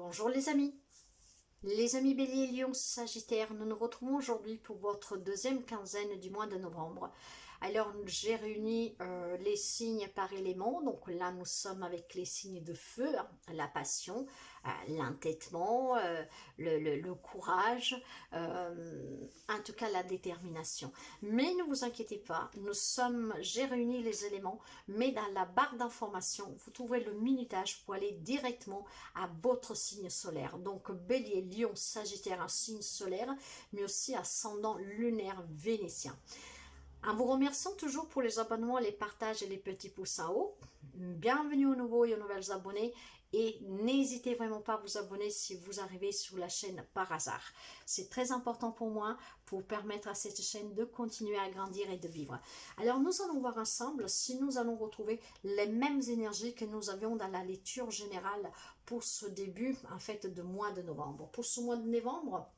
Bonjour les amis Bélier, Lion, Sagittaire, nous nous retrouvons aujourd'hui pour votre deuxième quinzaine du mois de novembre. Alors j'ai réuni les signes par élément, donc là nous sommes avec les signes de feu, hein, la passion, l'entêtement, le courage, en tout cas la détermination. Mais ne vous inquiétez pas, j'ai réuni les éléments, mais dans la barre d'information, vous trouverez le minutage pour aller directement à votre signe solaire. Donc Bélier, Lion, Sagittaire, un signe solaire, mais aussi ascendant lunaire vénitien. En vous remerciant toujours pour les abonnements, les partages et les petits pouces en haut. Bienvenue aux nouveaux et aux nouvelles abonnés. Et n'hésitez vraiment pas à vous abonner si vous arrivez sur la chaîne par hasard. C'est très important pour moi pour permettre à cette chaîne de continuer à grandir et de vivre. Alors nous allons voir ensemble si nous allons retrouver les mêmes énergies que nous avions dans la lecture générale pour ce début en fait de mois de novembre. Pour ce mois de novembre,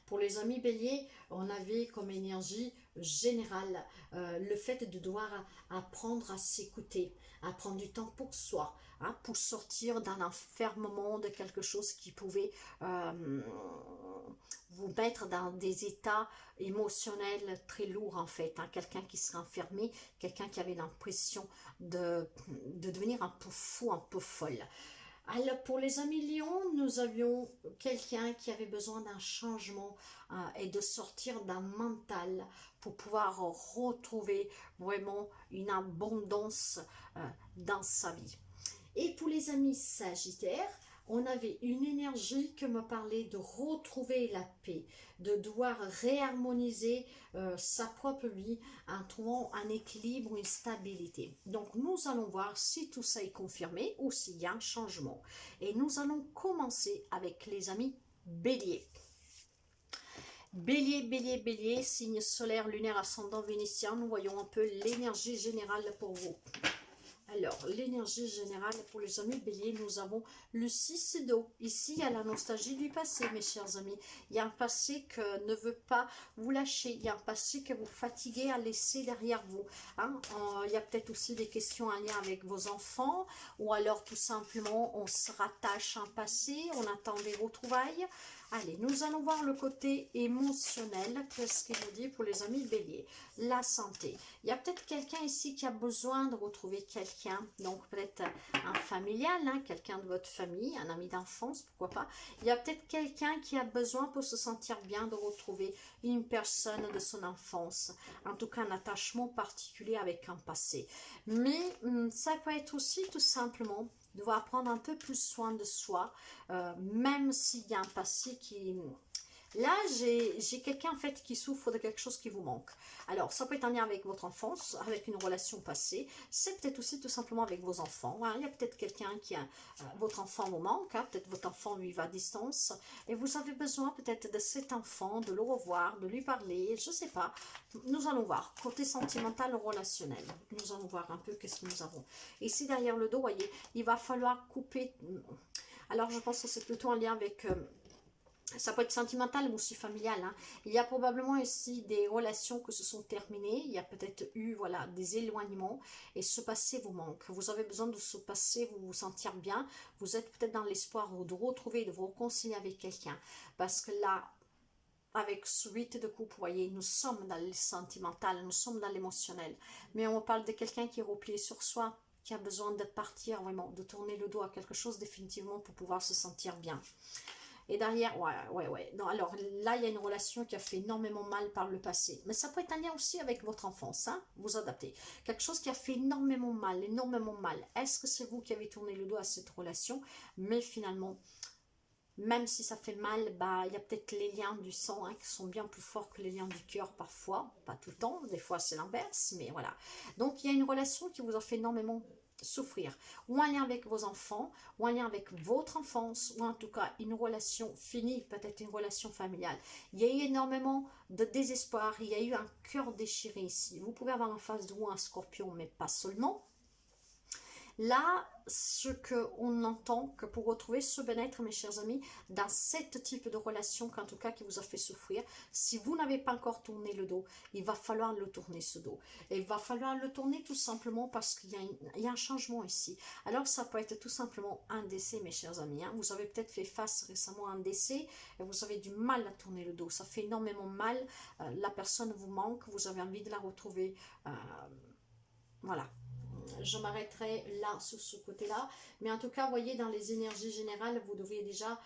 pour les amis béliers, on avait comme énergie générale le fait de devoir apprendre à s'écouter, à prendre du temps pour soi, hein, pour sortir d'un enfermement de quelque chose qui pouvait vous mettre dans des états émotionnels très lourds en fait. Hein, quelqu'un qui serait enfermé, quelqu'un qui avait l'impression de devenir un peu fou, un peu folle. Alors pour les amis lions, nous avions quelqu'un qui avait besoin d'un changement et de sortir d'un mental pour pouvoir retrouver vraiment une abondance dans sa vie. Et pour les amis sagittaires, on avait une énergie qui me parlait de retrouver la paix, de devoir réharmoniser sa propre vie en trouvant un équilibre, une stabilité. Donc nous allons voir si tout ça est confirmé ou s'il y a un changement. Et nous allons commencer avec les amis bélier. Bélier, bélier, bélier, signe solaire, lunaire, ascendant vénitien. Nous voyons un peu l'énergie générale pour vous. Alors, l'énergie générale pour les amis béliers, nous avons le 6 d'eau. Ici, il y a la nostalgie du passé, mes chers amis. Il y a un passé que ne veut pas vous lâcher. Il y a un passé que vous fatiguez à laisser derrière vous. Hein? Il y a peut-être aussi des questions en lien avec vos enfants. Ou alors, tout simplement, on se rattache à un passé. On attend des retrouvailles. Allez, nous allons voir le côté émotionnel. Qu'est-ce qu'il nous dit pour les amis béliers? La santé. Il y a peut-être quelqu'un ici qui a besoin de retrouver quelqu'un. Donc peut-être un familial, hein, quelqu'un de votre famille, un ami d'enfance, pourquoi pas. Il y a peut-être quelqu'un qui a besoin pour se sentir bien de retrouver une personne de son enfance. En tout cas, un attachement particulier avec un passé. Mais ça peut être aussi tout simplement devoir prendre un peu plus soin de soi, même s'il y a un passé qui... Là, j'ai quelqu'un en fait qui souffre de quelque chose qui vous manque. Alors, ça peut être en lien avec votre enfance, avec une relation passée. C'est peut-être aussi tout simplement avec vos enfants. Hein. Il y a peut-être quelqu'un qui a... votre enfant vous manque, hein. Peut-être votre enfant lui va à distance. Et vous avez besoin peut-être de cet enfant, de le revoir, de lui parler, je ne sais pas. Nous allons voir. Côté sentimental, relationnel. Nous allons voir un peu qu'est-ce que nous avons. Ici, derrière le dos, vous voyez, il va falloir couper... Alors, je pense que c'est plutôt en lien avec... ça peut être sentimental mais aussi familial. Hein. Il y a probablement ici des relations qui se sont terminées. Il y a peut-être eu voilà, des éloignements. Et ce passé vous manque. Vous avez besoin de ce passé, vous vous sentir bien. Vous êtes peut-être dans l'espoir de retrouver, de vous réconcilier avec quelqu'un. Parce que là, avec ce 8 de coupe, vous voyez, nous sommes dans le sentimental, nous sommes dans l'émotionnel. Mais on parle de quelqu'un qui est replié sur soi, qui a besoin de partir vraiment, de tourner le dos à quelque chose définitivement pour pouvoir se sentir bien. Et derrière, ouais. Non, alors là, il y a une relation qui a fait énormément mal par le passé. Mais ça peut être un lien aussi avec votre enfance, hein, vous adaptez. Quelque chose qui a fait énormément mal, énormément mal. Est-ce que c'est vous qui avez tourné le dos à cette relation? Mais finalement, même si ça fait mal, bah, il y a peut-être les liens du sang hein, qui sont bien plus forts que les liens du cœur parfois. Pas tout le temps, des fois c'est l'inverse, mais voilà. Donc il y a une relation qui vous a fait énormément souffrir, ou un lien avec vos enfants, ou un lien avec votre enfance, ou en tout cas une relation finie, peut-être une relation familiale. Il y a eu énormément de désespoir, il y a eu un cœur déchiré ici. Vous pouvez avoir en face de vous un scorpion, mais pas seulement. Là, ce qu'on entend, que pour retrouver ce bien-être, mes chers amis, dans ce type de relation, qu'en tout cas qui vous a fait souffrir, si vous n'avez pas encore tourné le dos, il va falloir le tourner ce dos. Et il va falloir le tourner tout simplement parce qu'il y a un changement ici. Alors ça peut être tout simplement un décès, mes chers amis. Hein. Vous avez peut-être fait face récemment à un décès et vous avez du mal à tourner le dos. Ça fait énormément mal. La personne vous manque, vous avez envie de la retrouver. Voilà. Je m'arrêterai là sur ce côté-là. Mais en tout cas, vous voyez, dans les énergies générales, vous devriez déjà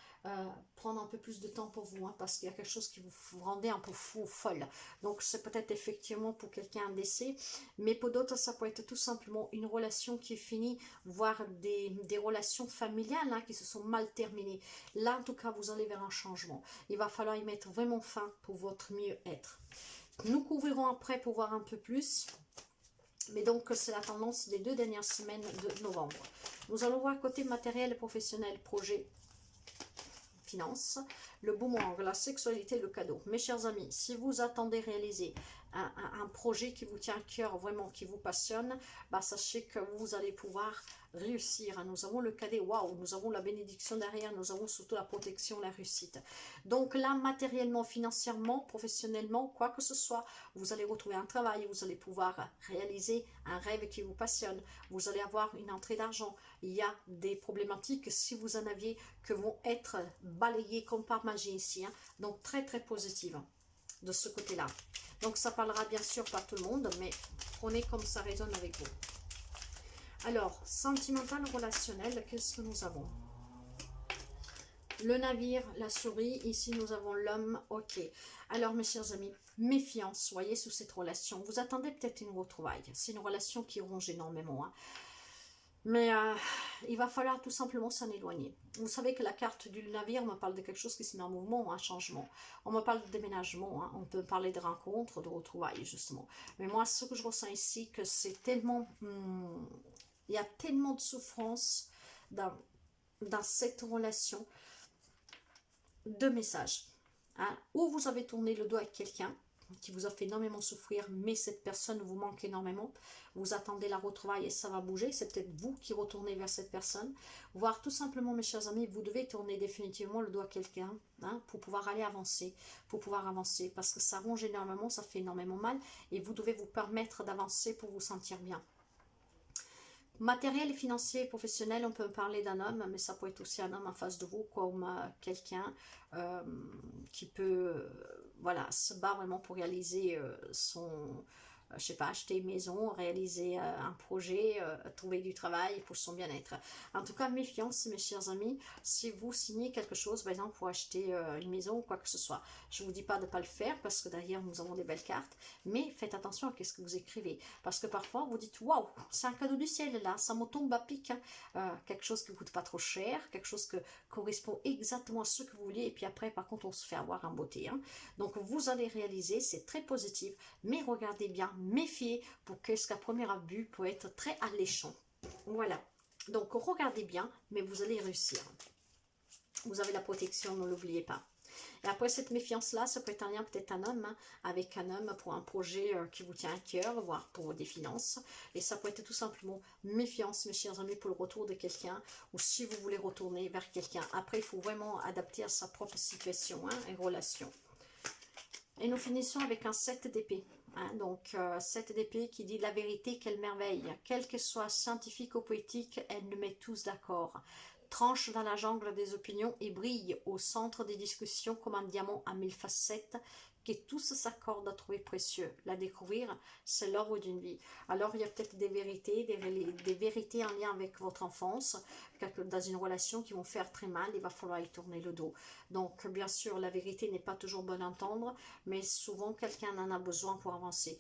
prendre un peu plus de temps pour vous, hein, parce qu'il y a quelque chose qui vous rendait un peu fou ou folle. Donc, c'est peut-être effectivement pour quelqu'un un décès, mais pour d'autres, ça peut être tout simplement une relation qui est finie, voire des relations familiales hein, qui se sont mal terminées. Là, en tout cas, vous allez vers un changement. Il va falloir y mettre vraiment fin pour votre mieux-être. Nous couvrirons après pour voir un peu plus. Mais donc, c'est la tendance des 2 dernières semaines de novembre. Nous allons voir côté matériel, professionnel, projet, finance, le boomerang, la sexualité, le cadeau. Mes chers amis, si vous attendez réaliser un projet qui vous tient à cœur, vraiment qui vous passionne, bah, sachez que vous allez pouvoir réussir. Nous avons le cadet, waouh, nous avons la bénédiction derrière, nous avons surtout la protection, la réussite. Donc là, matériellement, financièrement, professionnellement, quoi que ce soit, vous allez retrouver un travail, vous allez pouvoir réaliser un rêve qui vous passionne, vous allez avoir une entrée d'argent. Il y a des problématiques, si vous en aviez, que vont être balayées comme par magie ici. Hein. Donc très très positive de ce côté-là. Donc ça parlera bien sûr pas tout le monde, mais prenez comme ça résonne avec vous. Alors, sentimental, relationnel, qu'est-ce que nous avons? Le navire, la souris, ici nous avons l'homme, ok. Alors mes chers amis, méfiance, voyez, sous cette relation. Vous attendez peut-être une retrouvaille. C'est une relation qui ronge énormément. Hein. Mais il va falloir tout simplement s'en éloigner. Vous savez que la carte du navire me parle de quelque chose qui se met en mouvement, un changement. On me parle de déménagement, hein. On peut parler de rencontres, de retrouvailles justement. Mais moi, ce que je ressens ici, que c'est tellement... il y a tellement de souffrance dans cette relation, de messages. Hein. Ou vous avez tourné le dos à quelqu'un qui vous a fait énormément souffrir, mais cette personne vous manque énormément. Vous attendez la retrouvaille et ça va bouger. C'est peut-être vous qui retournez vers cette personne. Voire tout simplement, mes chers amis, vous devez tourner définitivement le dos à quelqu'un hein, pour pouvoir aller avancer. Parce que ça ronge énormément, ça fait énormément mal. Et vous devez vous permettre d'avancer pour vous sentir bien. Matériel, financier, professionnel, on peut parler d'un homme, mais ça peut être aussi un homme en face de vous, comme quelqu'un qui peut voilà, se bat vraiment pour réaliser son... je sais pas, acheter une maison, réaliser un projet, trouver du travail pour son bien-être. En tout cas, méfiance, mes chers amis, si vous signez quelque chose, par exemple, pour acheter une maison ou quoi que ce soit. Je ne vous dis pas de ne pas le faire, parce que derrière, nous avons des belles cartes, mais faites attention à ce que vous écrivez. Parce que parfois, vous dites, waouh, c'est un cadeau du ciel, là, ça me tombe à pic. Hein. Quelque chose qui ne coûte pas trop cher, quelque chose qui correspond exactement à ce que vous vouliez, et puis après, par contre, on se fait avoir en beauté. Hein. Donc, vous allez réaliser, c'est très positif, mais regardez bien, méfiez pour que ce qu'à première vue peut être très alléchant. Voilà. Donc, regardez bien, mais vous allez réussir. Vous avez la protection, ne l'oubliez pas. Et après cette méfiance-là, ça peut être un lien, peut-être un homme, hein, avec un homme pour un projet qui vous tient à cœur, voire pour des finances. Et ça peut être tout simplement méfiance, mes chers amis, pour le retour de quelqu'un, ou si vous voulez retourner vers quelqu'un. Après, il faut vraiment adapter à sa propre situation hein, et relation. Et nous finissons avec un 7 d'épée. Hein, donc, 7 d'épée qui dit la vérité, quelle merveille. Quelle qu'elle soit scientifique ou poétique, elle nous met tous d'accord. Tranche dans la jungle des opinions et brille au centre des discussions comme un diamant à 1000 facettes que tous s'accordent à trouver précieux. La découvrir, c'est l'œuvre d'une vie. Alors, il y a peut-être des vérités, des vérités en lien avec votre enfance, dans une relation qui vont faire très mal, il va falloir y tourner le dos. Donc, bien sûr, la vérité n'est pas toujours bonne à entendre, mais souvent, quelqu'un en a besoin pour avancer.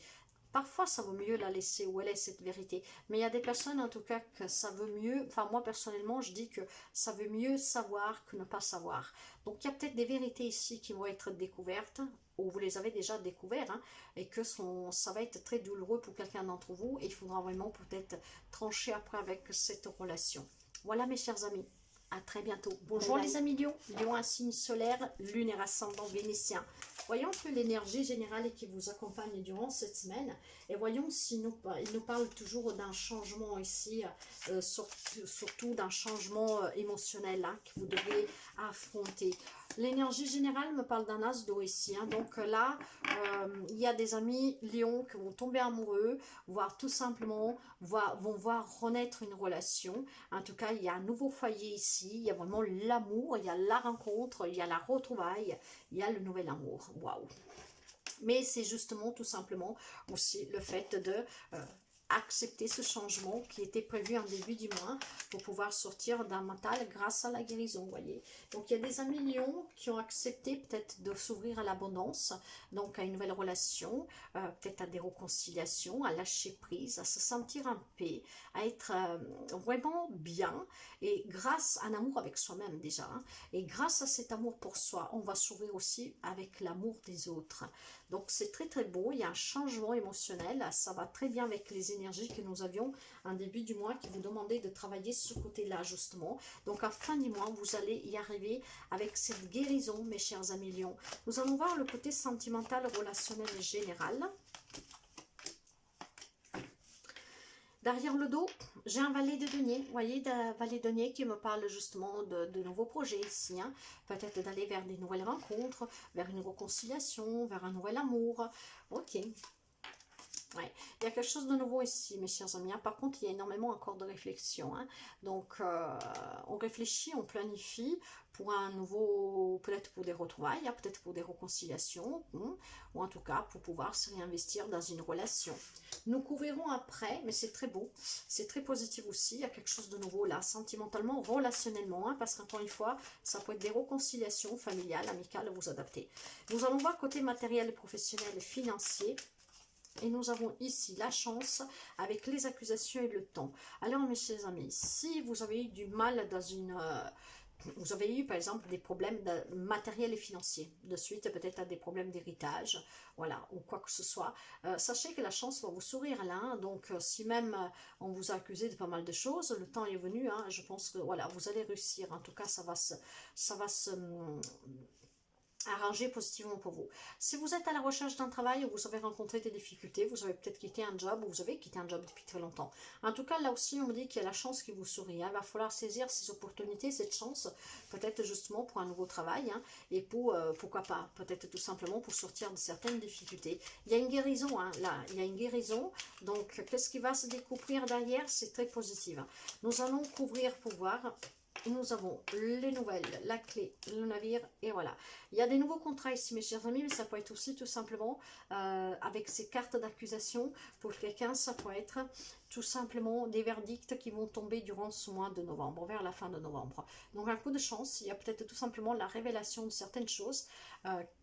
Parfois, ça vaut mieux la laisser où elle est, cette vérité. Mais il y a des personnes, en tout cas, que ça veut mieux... Enfin, moi, personnellement, je dis que ça veut mieux savoir que ne pas savoir. Donc, il y a peut-être des vérités ici qui vont être découvertes, ou vous les avez déjà découvertes, hein, et que ça va être très douloureux pour quelqu'un d'entre vous, et il faudra vraiment peut-être trancher après avec cette relation. Voilà, mes chers amis. À très bientôt. Bonjour les amis Lion. Lion, un signe solaire, lunaire ascendant vénitien. Voyons un peu l'énergie générale qui vous accompagne durant cette semaine. Et voyons s'il il nous parle toujours d'un changement ici, surtout d'un changement émotionnel hein, que vous devez affronter. L'énergie générale me parle d'un as d'eau ici. Hein. Donc là, il y a des amis lions qui vont tomber amoureux, voire tout simplement vont voir renaître une relation. En tout cas, il y a un nouveau foyer ici. Il y a vraiment l'amour, il y a la rencontre, il y a la retrouvaille, il y a le nouvel amour. Waouh! Mais c'est justement tout simplement aussi le fait de accepter ce changement qui était prévu en début du mois pour pouvoir sortir d'un mental grâce à la guérison, vous voyez. Donc il y a des amis lions qui ont accepté peut-être de s'ouvrir à l'abondance, donc à une nouvelle relation, peut-être à des réconciliations, à lâcher prise, à se sentir en paix, à être vraiment bien, et grâce à un amour avec soi-même déjà, hein, et grâce à cet amour pour soi, on va s'ouvrir aussi avec l'amour des autres. Donc c'est très très beau, il y a un changement émotionnel, ça va très bien avec les énergies que nous avions en début du mois qui vous demandaient de travailler ce côté-là justement. Donc à fin du mois, vous allez y arriver avec cette guérison, mes chers amis lions. Nous allons voir le côté sentimental, relationnel et général. Derrière le dos, j'ai un valet de denier, vous voyez, un valet de denier qui me parle justement de nouveaux projets ici, hein. Peut-être d'aller vers des nouvelles rencontres, vers une réconciliation, vers un nouvel amour. Ok. Ouais. Il y a quelque chose de nouveau ici, mes chers amis. Par contre, il y a énormément encore de réflexion. Hein. Donc, on réfléchit, on planifie pour un nouveau, peut-être pour des retrouvailles, hein, peut-être pour des réconciliations, ou en tout cas pour pouvoir se réinvestir dans une relation. Nous couvrirons après, mais c'est très beau, c'est très positif aussi. Il y a quelque chose de nouveau là, sentimentalement, relationnellement, hein, parce qu'encore une fois, ça peut être des réconciliations familiales, amicales, vous adapter. Nous allons voir côté matériel, professionnel et financier. Et nous avons ici la chance avec les accusations et le temps. Alors mes chers amis, si vous avez eu du mal dans une... vous avez eu par exemple des problèmes matériels et financiers, de suite peut-être à des problèmes d'héritage, voilà, ou quoi que ce soit, sachez que la chance va vous sourire là, hein. Donc si même on vous a accusé de pas mal de choses, le temps est venu, hein, je pense que voilà, vous allez réussir, en tout cas ça va se arranger positivement pour vous. Si vous êtes à la recherche d'un travail où vous avez rencontré des difficultés, vous avez peut-être quitté un job ou vous avez quitté un job depuis très longtemps. En tout cas, là aussi, on me dit qu'il y a la chance qui vous sourit. Hein. Il va falloir saisir ces opportunités, cette chance, peut-être justement pour un nouveau travail, hein, et pour, pourquoi pas, peut-être tout simplement pour sortir de certaines difficultés. Il y a une guérison, hein, là, il y a une guérison. Donc, qu'est-ce qui va se découvrir derrière? C'est très positif. Nous allons couvrir pour voir. Nous avons les nouvelles, la clé, le navire, et voilà. Il y a des nouveaux contrats ici, mes chers amis, mais ça peut être aussi tout simplement avec ces cartes d'accusation. Pour quelqu'un, ça peut être tout simplement des verdicts qui vont tomber durant ce mois de novembre, vers la fin de novembre. Donc un coup de chance, il y a peut-être tout simplement la révélation de certaines choses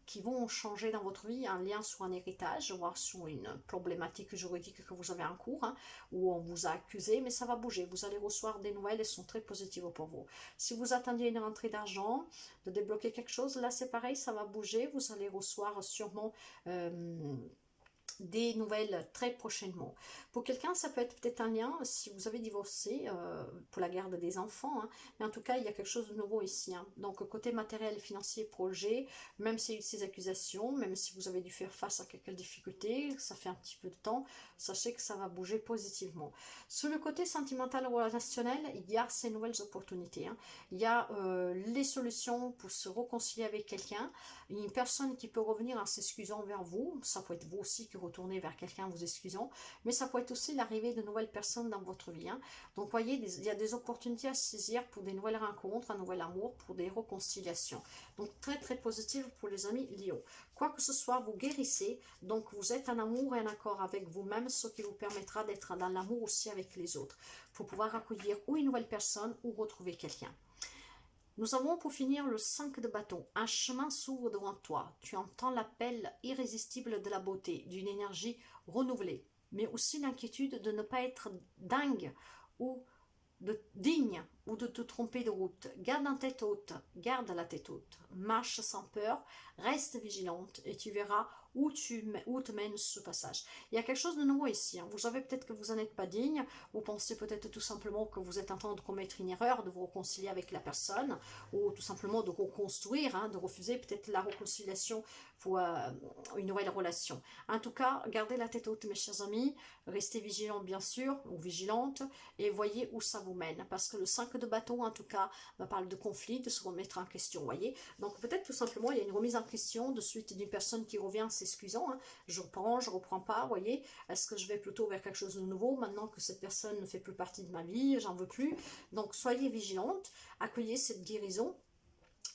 qui vont changer dans votre vie, un lien sur un héritage, voire sur une problématique juridique que vous avez en cours, hein, où on vous a accusé, mais ça va bouger. Vous allez recevoir des nouvelles, elles sont très positives pour vous. Si vous attendiez une rentrée d'argent, de débloquer quelque chose, là c'est pareil, ça va bouger. Vous allez recevoir sûrement des nouvelles très prochainement. Pour quelqu'un, ça peut être peut-être un lien, si vous avez divorcé, pour la garde des enfants, hein, mais en tout cas, il y a quelque chose de nouveau ici. Hein. Donc, côté matériel, financier, projet, même s'il y a eu ces accusations, même si vous avez dû faire face à quelques difficultés, ça fait un petit peu de temps, sachez que ça va bouger positivement. Sur le côté sentimental ou relationnel, il y a ces nouvelles opportunités. Hein. Il y a les solutions pour se réconcilier avec quelqu'un, une personne qui peut revenir en s'excusant vers vous, ça peut être vous aussi qui retournez vers quelqu'un en vous excusant, mais ça peut être aussi l'arrivée de nouvelles personnes dans votre vie. Hein. Donc vous voyez, il y a des opportunités à saisir pour des nouvelles rencontres, un nouvel amour, pour des réconciliations. Donc très très positif pour les amis Lion. Quoi que ce soit, vous guérissez, donc vous êtes en amour et en accord avec vous-même, ce qui vous permettra d'être dans l'amour aussi avec les autres, pour pouvoir accueillir ou une nouvelle personne ou retrouver quelqu'un. Nous avons pour finir le 5 de bâton. Un chemin s'ouvre devant toi. Tu entends l'appel irrésistible de la beauté, d'une énergie renouvelée, mais aussi l'inquiétude de ne pas être dingue ou digne ou de te tromper de route. Garde en tête haute, garde la tête haute. Marche sans peur, reste vigilante et tu verras où te mène ce passage. Il y a quelque chose de nouveau ici. Hein. Vous savez peut-être que vous n'en êtes pas digne. Vous pensez peut-être tout simplement que vous êtes en train de commettre une erreur, de vous réconcilier avec la personne, ou tout simplement de reconstruire, hein, de refuser peut-être la réconciliation pour une nouvelle relation. En tout cas, gardez la tête haute, mes chers amis. Restez vigilants, bien sûr, ou vigilantes, et voyez où ça vous mène. Parce que le 5 de bâton, en tout cas, me parle de conflit, de se remettre en question, voyez. Donc peut-être tout simplement, il y a une remise en question de suite d'une personne qui revient en s'excusant. Hein. Je reprends pas, voyez. Est-ce que je vais plutôt vers quelque chose de nouveau maintenant que cette personne ne fait plus partie de ma vie, j'en veux plus. Donc soyez vigilantes, accueillez cette guérison.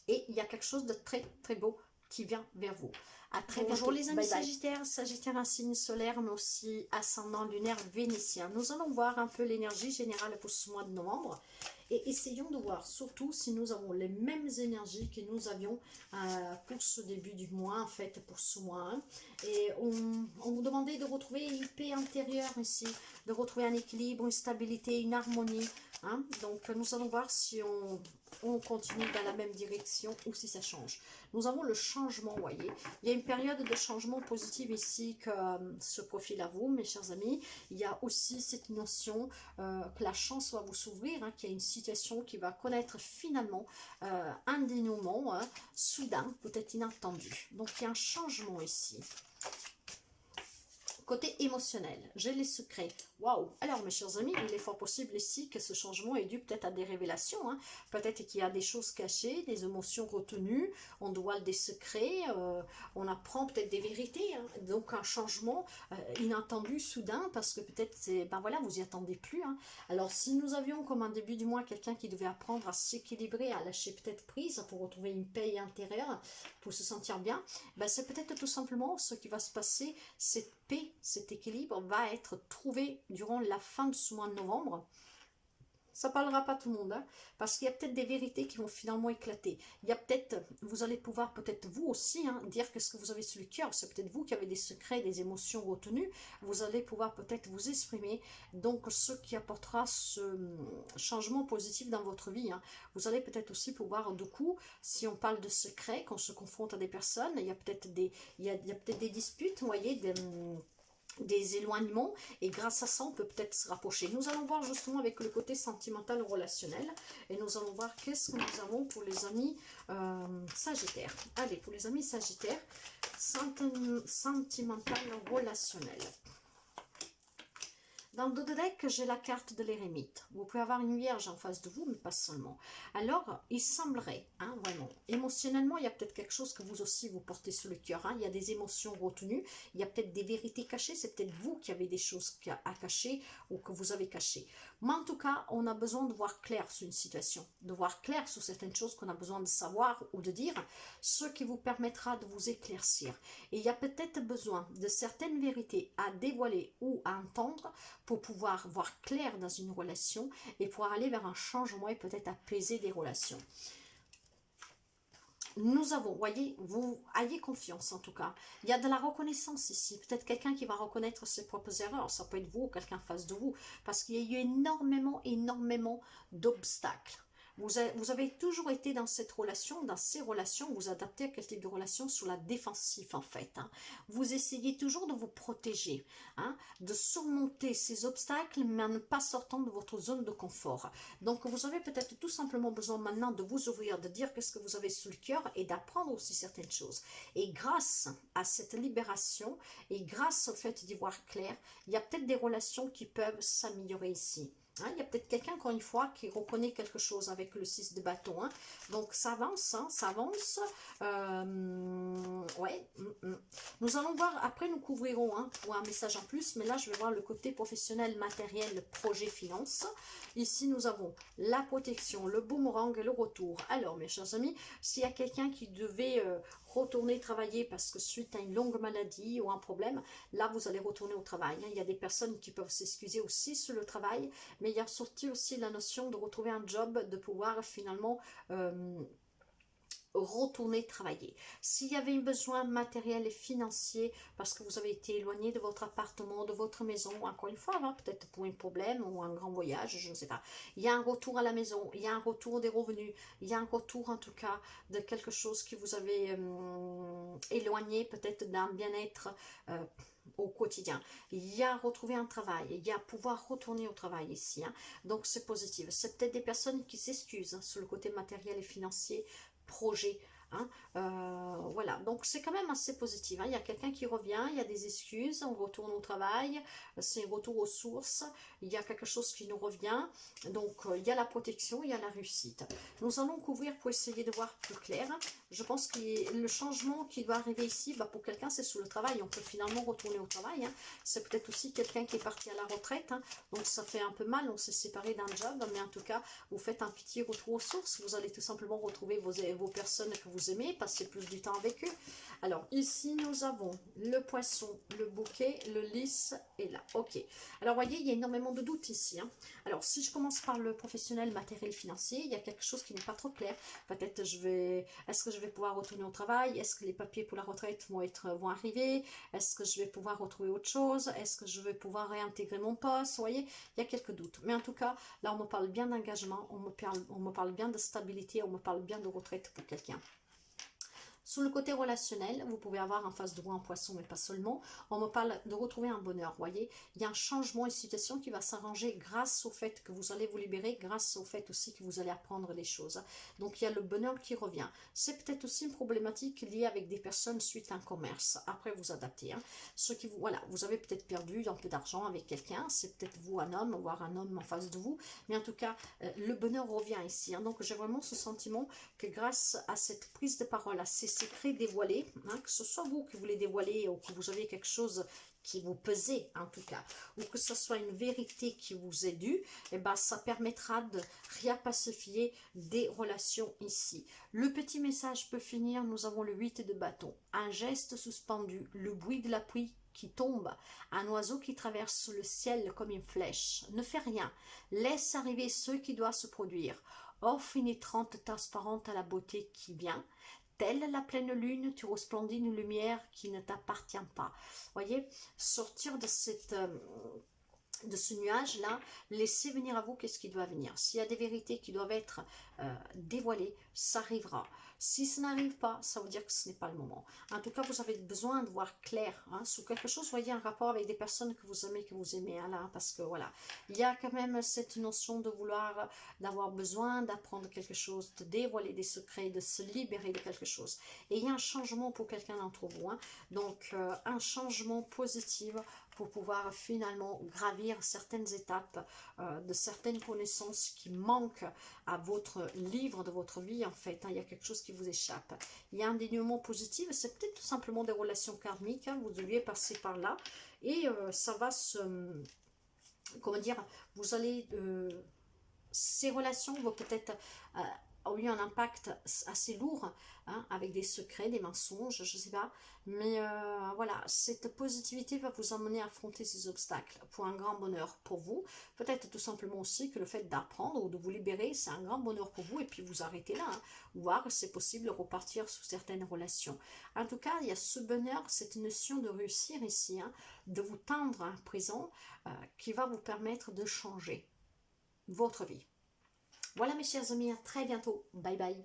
Et il y a quelque chose de très très beau qui vient vers vous. À très bientôt. Bonjour les amis Sagittaires, Sagittaire un signe solaire, mais aussi ascendant lunaire vénitien. Nous allons voir un peu l'énergie générale pour ce mois de novembre. Et essayons de voir surtout si nous avons les mêmes énergies que nous avions pour ce début du mois, en fait, pour ce mois. Hein. Et on vous demandait de retrouver une paix intérieure ici, de retrouver un équilibre, une stabilité, une harmonie. Hein. Donc nous allons voir si on continue dans la même direction ou si ça change. Nous avons le changement, vous voyez. Il y a une période de changement positive ici que se profile à vous, mes chers amis. Il y a aussi cette notion que la chance va vous s'ouvrir, hein, qu'il y a une situation qui va connaître finalement un dénouement soudain, peut-être inattendu. Donc il y a un changement ici. Côté émotionnel, j'ai les secrets. Waouh! Alors, mes chers amis, il est fort possible ici que ce changement est dû peut-être à des révélations. Hein. Peut-être qu'il y a des choses cachées, des émotions retenues, on dévoile des secrets, on apprend peut-être des vérités. Hein. Donc, un changement inattendu, soudain, parce que peut-être, ben voilà, vous y attendez plus. Hein. Alors, si nous avions comme un début du mois quelqu'un qui devait apprendre à s'équilibrer, à lâcher peut-être prise pour retrouver une paix intérieure, pour se sentir bien, ben c'est peut-être tout simplement ce qui va se passer, cette paix, cet équilibre va être trouvé durant la fin de ce mois de novembre. Ça ne parlera pas tout le monde, hein, parce qu'il y a peut-être des vérités qui vont finalement éclater. Il y a peut-être, vous allez pouvoir peut-être vous aussi hein, dire qu'est-ce que vous avez sur le cœur. C'est peut-être vous qui avez des secrets, des émotions retenues. Vous allez pouvoir peut-être vous exprimer. Donc, ce qui apportera ce changement positif dans votre vie. Hein. Vous allez peut-être aussi pouvoir, du coup, si on parle de secrets, qu'on se confronte à des personnes, il y a peut-être des, peut-être des disputes, vous voyez, des éloignements, et grâce à ça on peut peut-être se rapprocher. Nous allons voir justement avec le côté sentimental relationnel, et nous allons voir qu'est-ce que nous avons pour les amis sagittaires. Allez, pour les amis sagittaires, sentimental relationnel. Dans le deck, j'ai la carte de l'éremite. Vous pouvez avoir une vierge en face de vous, mais pas seulement. Alors, il semblerait, hein, vraiment, émotionnellement, il y a peut-être quelque chose que vous aussi vous portez sur le cœur. Hein. Il y a des émotions retenues, il y a peut-être des vérités cachées. C'est peut-être vous qui avez des choses à cacher ou que vous avez cachées. Mais en tout cas, on a besoin de voir clair sur une situation, de voir clair sur certaines choses qu'on a besoin de savoir ou de dire, ce qui vous permettra de vous éclaircir. Et il y a peut-être besoin de certaines vérités à dévoiler ou à entendre pour pouvoir voir clair dans une relation et pouvoir aller vers un changement et peut-être apaiser des relations. Nous avons, voyez, vous ayez confiance en tout cas. Il y a de la reconnaissance ici. Peut-être quelqu'un qui va reconnaître ses propres erreurs. Ça peut être vous ou quelqu'un en face de vous. Parce qu'il y a eu énormément d'obstacles. Vous avez toujours été dans cette relation, dans ces relations, vous adaptez à quel type de relation sur la défensive en fait. Hein. Vous essayez toujours de vous protéger, hein, de surmonter ces obstacles, mais en ne pas sortant de votre zone de confort. Donc vous avez peut-être tout simplement besoin maintenant de vous ouvrir, de dire qu'est-ce que vous avez sur le cœur et d'apprendre aussi certaines choses. Et grâce à cette libération et grâce au fait d'y voir clair, il y a peut-être des relations qui peuvent s'améliorer ici. Hein, il y a peut-être quelqu'un, encore une fois, qui reconnaît quelque chose avec le 6 de bâton. Hein. Donc, ça avance, hein, ça avance. Ouais. Nous allons voir, après nous couvrirons hein, pour un message en plus, mais là, je vais voir le côté professionnel, matériel, projet, finance. Ici, nous avons la protection, le boomerang et le retour. Alors, mes chers amis, s'il y a quelqu'un qui devait retourner travailler parce que suite à une longue maladie ou un problème, là, vous allez retourner au travail. Hein. Il y a des personnes qui peuvent s'excuser aussi sur le travail, mais il y a sorti aussi la notion de retrouver un job, de pouvoir finalement retourner travailler. S'il y avait un besoin matériel et financier, parce que vous avez été éloigné de votre appartement, de votre maison, encore une fois, hein, peut-être pour un problème ou un grand voyage, je ne sais pas. Il y a un retour à la maison, il y a un retour des revenus, il y a un retour en tout cas de quelque chose qui vous avait éloigné peut-être d'un bien-être au quotidien. Il y a retrouver un travail, il y a pouvoir retourner au travail ici. Hein. Donc c'est positif. C'est peut-être des personnes qui s'excusent hein, sur le côté matériel et financier, projet. Hein, voilà, donc c'est quand même assez positif. Hein. Il y a quelqu'un qui revient, il y a des excuses, on retourne au travail, c'est un retour aux sources, il y a quelque chose qui nous revient, donc il y a la protection, il y a la réussite. Nous allons couvrir pour essayer de voir plus clair. Je pense que le changement qui doit arriver ici, bah, pour quelqu'un c'est sous le travail, on peut finalement retourner au travail. Hein. C'est peut-être aussi quelqu'un qui est parti à la retraite, hein. Donc ça fait un peu mal, on s'est séparé d'un job, mais en tout cas vous faites un petit retour aux sources, vous allez tout simplement retrouver vos personnes que vous aimez, passer plus du temps avec eux. Alors ici nous avons le poisson, le bouquet, le lys et là. Ok. Alors voyez, il y a énormément de doutes ici. Hein. Alors si je commence par le professionnel, matériel, financier, il y a quelque chose qui n'est pas trop clair. Peut-être est-ce que je vais pouvoir retourner au travail? Est-ce que les papiers pour la retraite vont arriver? Est-ce que je vais pouvoir retrouver autre chose? Est-ce que je vais pouvoir réintégrer mon poste? Vous voyez, il y a quelques doutes. Mais en tout cas, là on me parle bien d'engagement, on me parle bien de stabilité, on me parle bien de retraite pour quelqu'un. Sous le côté relationnel, vous pouvez avoir en face de vous un poisson, mais pas seulement. On me parle de retrouver un bonheur, vous voyez. Il y a un changement, une situation qui va s'arranger grâce au fait que vous allez vous libérer, grâce au fait aussi que vous allez apprendre des choses. Donc, il y a le bonheur qui revient. C'est peut-être aussi une problématique liée avec des personnes suite à un commerce. Après, vous adaptez. Hein. Voilà, vous avez peut-être perdu un peu d'argent avec quelqu'un. C'est peut-être vous, un homme, voire un homme en face de vous. Mais en tout cas, le bonheur revient ici. Hein. Donc, j'ai vraiment ce sentiment que grâce à cette prise de parole, à ces secrets dévoilés, hein, que ce soit vous qui voulez dévoiler ou que vous avez quelque chose qui vous pesait en tout cas, ou que ce soit une vérité qui vous est due, et ben, ça permettra de réapacifier des relations ici. Le petit message peut finir, nous avons le 8 de bâton, un geste suspendu, le bruit de la pluie qui tombe, un oiseau qui traverse le ciel comme une flèche. Ne fais rien, laisse arriver ce qui doit se produire. Offre une étreinte transparente à la beauté qui vient. Telle la pleine lune, tu resplendis une lumière qui ne t'appartient pas. Voyez, sortir de ce nuage-là, laissez venir à vous qu'est-ce qui doit venir. S'il y a des vérités qui doivent être dévoilées, ça arrivera. Si ça n'arrive pas, ça veut dire que ce n'est pas le moment. En tout cas, vous avez besoin de voir clair hein, sur quelque chose. Voyez un rapport avec des personnes que vous aimez hein, là, parce que voilà, il y a quand même cette notion de vouloir, d'avoir besoin d'apprendre quelque chose, de dévoiler des secrets, de se libérer de quelque chose. Et il y a un changement pour quelqu'un d'entre vous. Hein, donc, un changement positif pour pouvoir finalement gravir certaines étapes de certaines connaissances qui manquent à votre livre de votre vie en fait. Hein, il y a quelque chose qui vous échappe. Il y a un dénouement positif, c'est peut-être tout simplement des relations karmiques, hein, vous deviez passer par là et ça va se... Comment dire, vous allez... ces relations vont peut-être... ont eu un impact assez lourd, hein, avec des secrets, des mensonges, je ne sais pas. Mais voilà, cette positivité va vous emmener à affronter ces obstacles pour un grand bonheur pour vous. Peut-être tout simplement aussi que le fait d'apprendre ou de vous libérer, c'est un grand bonheur pour vous. Et puis vous arrêtez là, hein, voir c'est possible de repartir sous certaines relations. En tout cas, il y a ce bonheur, cette notion de réussir ici, hein, de vous tendre un présent qui va vous permettre de changer votre vie. Voilà mes chers amis, à très bientôt. Bye bye.